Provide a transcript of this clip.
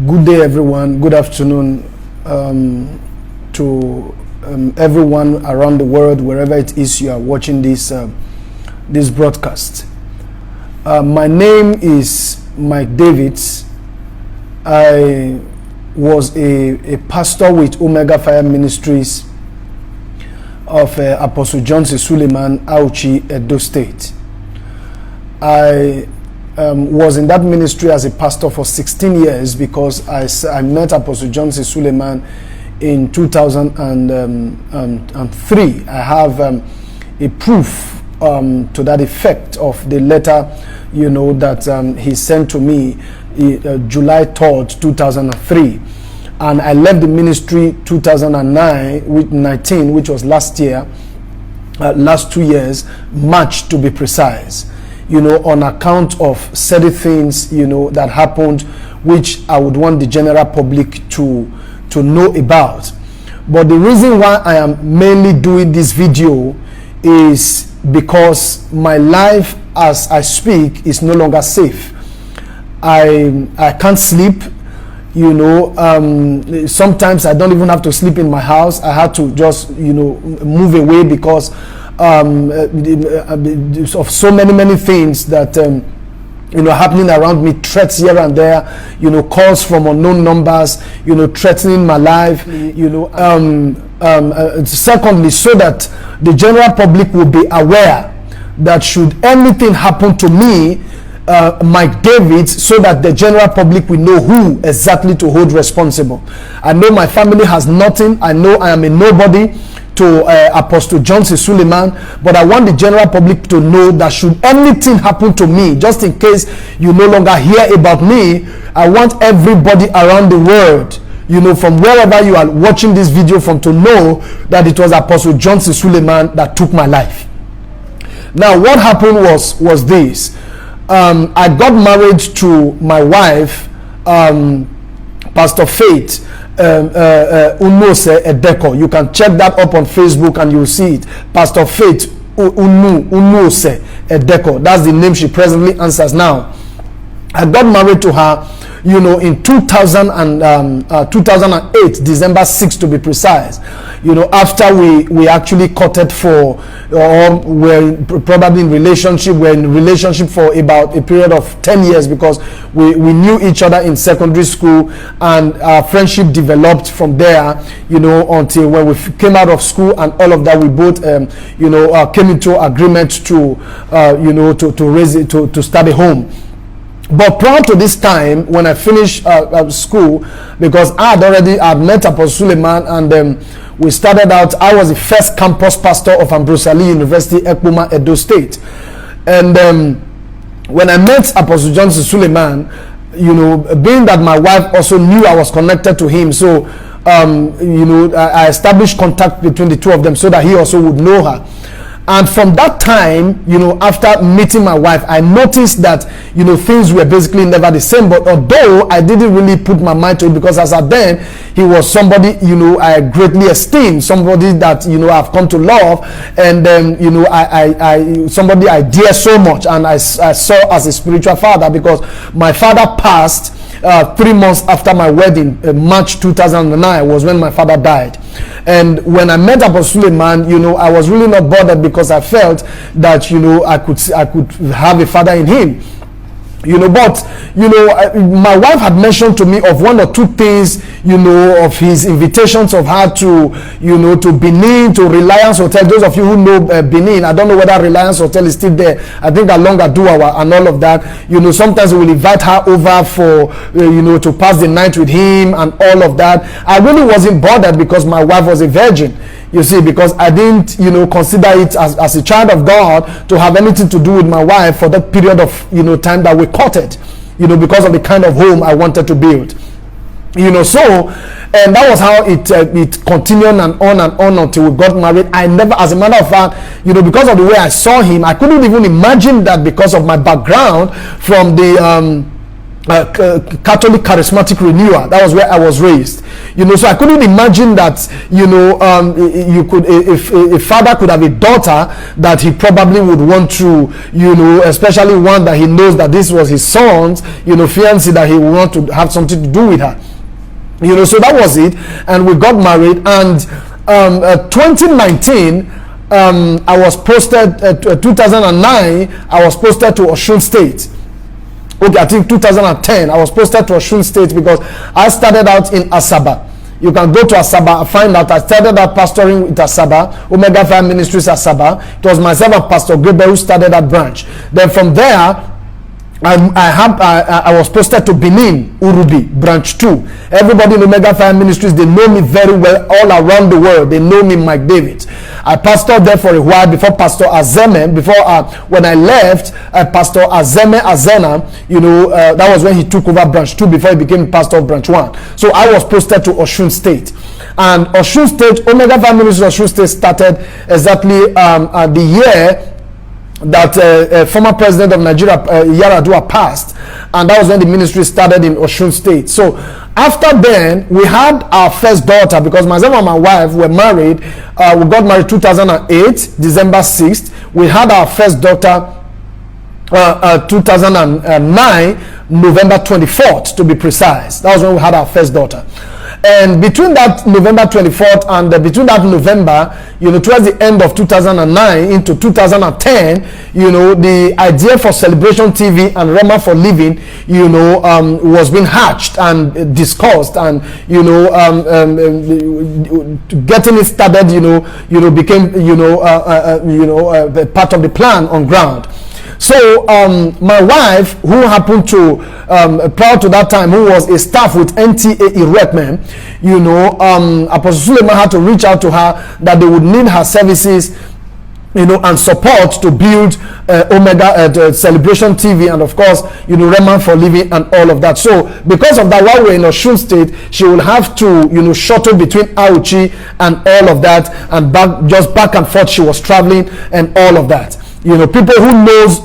Good day, everyone. Good afternoon to everyone around the world, wherever it is you are watching this this broadcast. My name is Mike Davids. I was a pastor with Omega Fire Ministries of Apostle John C. Suleiman, Auchi, Edo State. I was in that ministry as a pastor for 16 years because I met Apostle John C. Suleiman in 2003. I have a proof to that effect of the letter, that he sent to me July 3rd, 2003. And I left the ministry 2019, which was last year, last 2 years, March to be precise. On account of certain things, that happened, which I would want the general public to know about. But the reason why I am mainly doing this video is because my life as I speak is no longer safe. I can't sleep. Sometimes I don't even have to sleep in my house. I had to just, move away because of so many things that happening around me, threats here and there, calls from unknown numbers, threatening my life, secondly, so that the general public will be aware that should anything happen to me, Mike Davids, so that the general public will know who exactly to hold responsible. I know my family has nothing. I know I am a nobody to Apostle John C. Suleiman, but I want the general public to know that should anything happen to me, just in case you no longer hear about me, I want everybody around the world, from wherever you are watching this video from, to know that it was Apostle John C. Suleiman that took my life. Now, what happened was this. I got married to my wife, Pastor Faith Unose Edeko. You can check that up on Facebook and you'll see it. Pastor Faith Unose Edeko. That's the name she presently answers now. I got married to her, in 2008, December 6th to be precise. After we actually courted for, or we're probably in relationship, we're in relationship for about a period of 10 years because we knew each other in secondary school, and our friendship developed from there, until when we came out of school and all of that, we both, came into agreement to, to raise it, to start a home. But prior to this time, when I finished school, because I had met Apostle Suleiman, and we started out, I was the first campus pastor of Ambrose Ali University, Ekpoma, Edo State. And when I met Apostle John C. Suleiman, being that my wife also knew I was connected to him, so I established contact between the two of them so that he also would know her. And from that time, after meeting my wife, I noticed that, things were basically never the same. But although I didn't really put my mind to it, because as at then, he was somebody, I greatly esteemed, somebody that, I've come to love. And then, somebody I dear so much, and I saw as a spiritual father, because my father passed 3 months after my wedding. March 2009 was when my father died. And when I met Apostle Suleiman, I was really not bothered because I felt that, I could have a father in him. But my wife had mentioned to me of one or two things, of his invitations of her to, to Benin, to Reliance Hotel. Those of you who know Benin, I don't know whether Reliance Hotel is still there. I think along Aduawa and all of that. Sometimes we will invite her over for, to pass the night with him and all of that. I really wasn't bothered because my wife was a virgin. You see, because I didn't, consider it as a child of God to have anything to do with my wife for that period of, time that we courted, because of the kind of home I wanted to build. So, and that was how it continued and on until we got married. I never, as a matter of fact, because of the way I saw him, I couldn't even imagine that because of my background from the Catholic charismatic renewal. That was where I was raised, so I couldn't imagine that, you could, if a father could have a daughter that he probably would want to, especially one that he knows that this was his son's, fiancé, that he would want to have something to do with her, so that was it. And we got married, and 2019, I was posted, 2009, I was posted to Osun State. Okay, I think 2010, I was posted to Osun State because I started out in Asaba. You can go to Asaba and find out I started out pastoring with Asaba, Omega 5 Ministries Asaba. It was myself and Pastor Gabriel who started that branch. Then from there, I was posted to Benin, Urubi, branch 2. Everybody in Omega 5 Ministries, they know me very well all around the world. They know me, Mike David. I pastored there for a while before Pastor Azeme, when I left, Pastor Azeme Azena, that was when he took over branch 2 before he became pastor of branch 1. So I was posted to Osun State. And Osun State, Omega 5 Ministries Osun State started exactly the year that former president of Nigeria, Yaradua, passed, and that was when the ministry started in Osun State. So after then, we had our first daughter, because myself and my wife were married. We got married 2008, December 6th. We had our first daughter 2009, November 24th, to be precise. That was when we had our first daughter. And between that November 24th and between that November, towards the end of 2009 into 2010, the idea for Celebration TV and Rema for Living, was being hatched and discussed, and getting it started, became part of the plan on ground. So my wife, who happened to prior to that time, who was a staff with NTA Erectmen, Apostle Suleiman had to reach out to her that they would need her services, and support to build Omega Celebration TV, and of course, Rema for Living and all of that. So because of that, while we're in Osun State, she will have to, shuttle between Auchi and all of that, and back and forth. She was traveling and all of that. People who knows